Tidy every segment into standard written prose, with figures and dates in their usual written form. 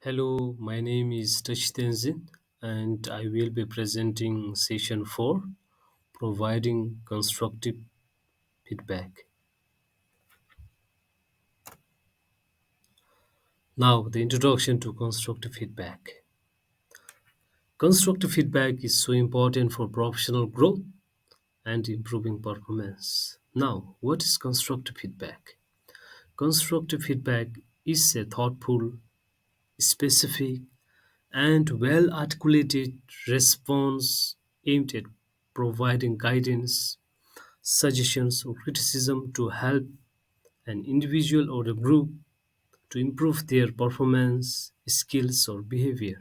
Hello, my name is Tashi and I will be presenting session 4, providing constructive feedback. Now, the introduction to constructive feedback. Constructive feedback is so important for professional growth and improving performance. Now, what is constructive feedback? Constructive feedback is a thoughtful, specific, and well articulated response aimed at providing guidance, suggestions, or criticism to help an individual or a group to improve their performance, skills, or behavior.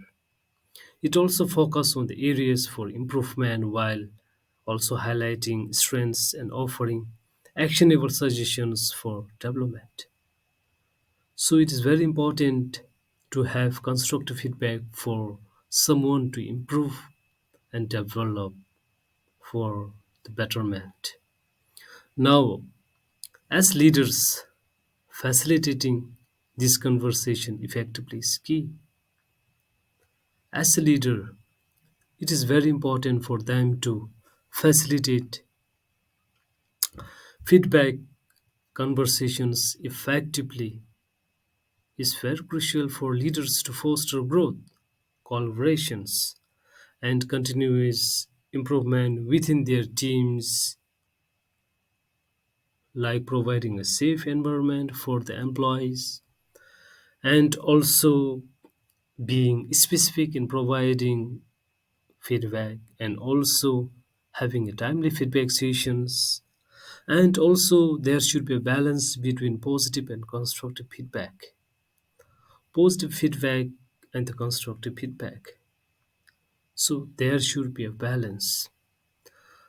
It also focuses on the areas for improvement while also highlighting strengths and offering actionable suggestions for development. So it is very important to have constructive feedback for someone to improve and develop for the betterment. Now, as leaders, facilitating this conversation effectively is key. As a leader, it is very important for them to facilitate feedback conversations effectively. Is very crucial for leaders to foster growth, collaborations, and continuous improvement within their teams, like providing a safe environment for the employees and also being specific in providing feedback and also having a timely feedback sessions, and also there should be a balance between positive and constructive feedback, positive feedback and the constructive feedback. So there should be a balance.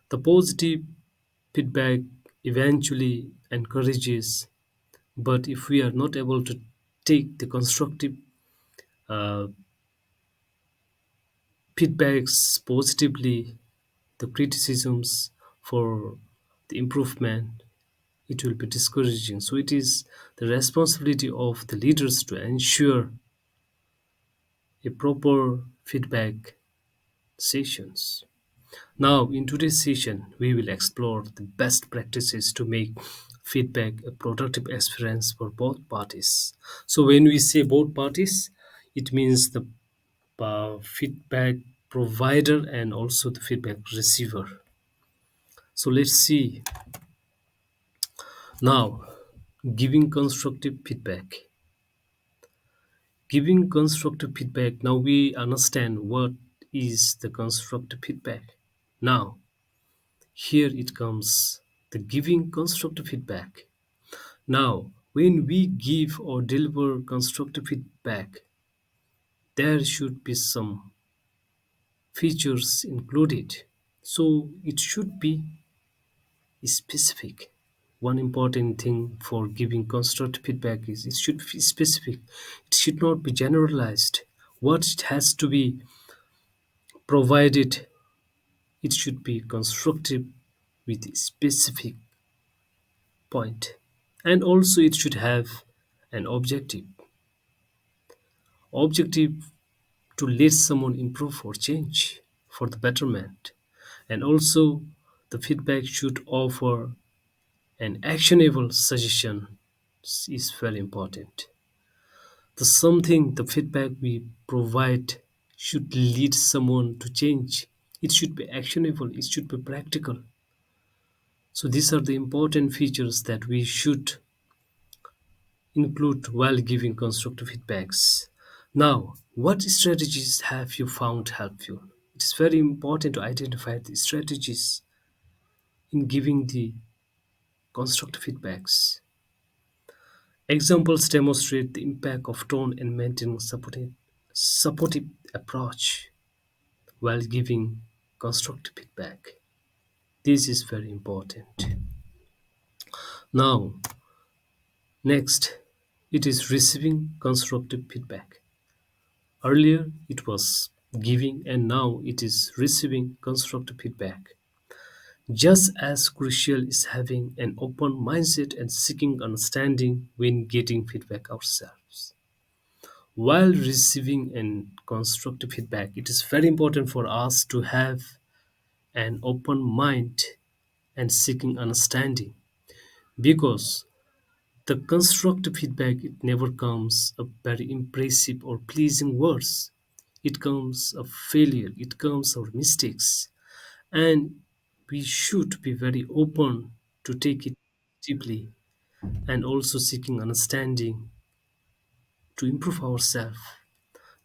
The positive feedback eventually encourages, but if we are not able to take the constructive uh, feedbacks positively, the criticisms for the improvement, it will be discouraging. So it is the responsibility of the leaders to ensure a proper feedback sessions. Now, in today's session, we will explore the best practices to make feedback a productive experience for both parties. So, when we say both parties, it means the feedback provider and also the feedback receiver. So, let's see now, giving constructive feedback. Giving constructive feedback, now we understand what is the constructive feedback. Now, here it comes, the giving constructive feedback. Now, when we give or deliver constructive feedback, there should be some features included. So it should be specific. One important thing for giving constructive feedback is it should be specific. It should not be generalized. What it has to be provided, it should be constructive with a specific point. And also it should have an objective to let someone improve or change for the betterment. And also the feedback should offer an actionable suggestion is very important. The something the feedback we provide should lead someone to change. It should be actionable, it should be practical. So these are the important features that we should include while giving constructive feedbacks. Now, what strategies have you found helpful? It is very important to identify the strategies in giving the constructive feedbacks. Examples demonstrate the impact of tone and maintaining supportive approach while giving constructive feedback. This is very important. Now, next, it is receiving constructive feedback. Earlier, it was giving, and now it is receiving constructive feedback. Just as crucial is having an open mindset and seeking understanding when getting feedback ourselves. While receiving and constructive feedback, it is very important for us to have an open mind and seeking understanding, because the constructive feedback, it never comes a very impressive or pleasing words. It comes of failure, it comes of mistakes, and we should be very open to take it deeply and also seeking understanding to improve ourselves.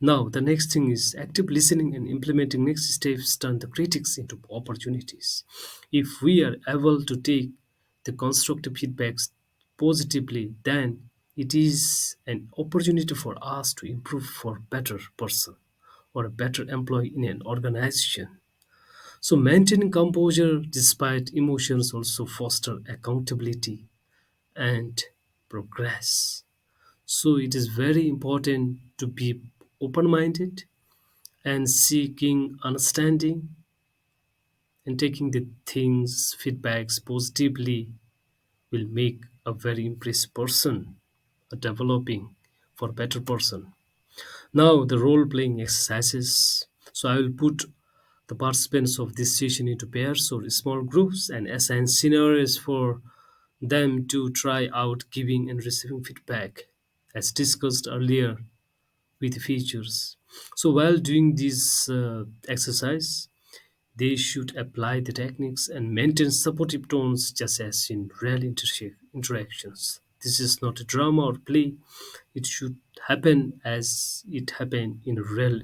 Now, the next thing is active listening and implementing next steps turn the critics into opportunities. If we are able to take the constructive feedbacks positively, then it is an opportunity for us to improve for better person or a better employee in an organization. So maintaining composure despite emotions also foster accountability and progress. So it is very important to be open-minded and seeking understanding and taking the things feedbacks positively will make a very impressive person, a developing for a better person. Now the role playing exercises. So I will put the participants of this session into pairs or small groups and assign scenarios for them to try out giving and receiving feedback as discussed earlier with features. So while doing this exercise, they should apply the techniques and maintain supportive tones just as in real interactions. This is not a drama or play. It should happen as it happened in real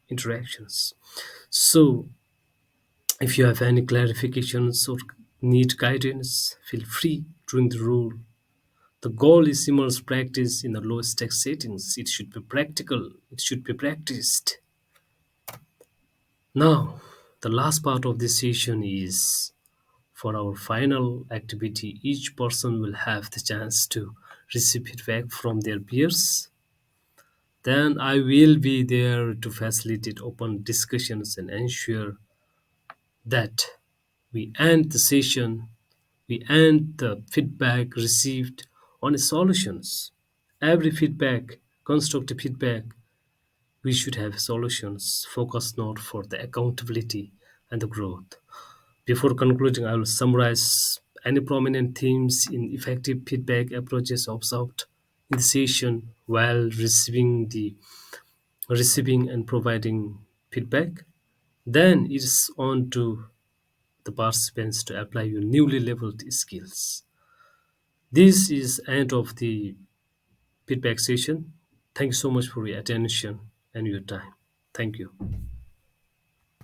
interactions. So if you have any clarifications or need guidance, feel free during the rule. The goal is immerse practice in the lowest stakes settings. It should be practical. It should be practiced. Now, the last part of this session is for our final activity. Each person will have the chance to receive feedback from their peers. Then I will be there to facilitate open discussions and ensure that we end the session, we end the feedback received on solutions. Every feedback, constructive feedback, we should have solutions, focus note for the accountability and the growth. Before concluding, I will summarize any prominent themes in effective feedback approaches observed in the session while receiving and providing feedback. Then it's on to the participants to apply your newly leveled skills. This is end of the feedback session. Thank you so much for your attention and your time. Thank you.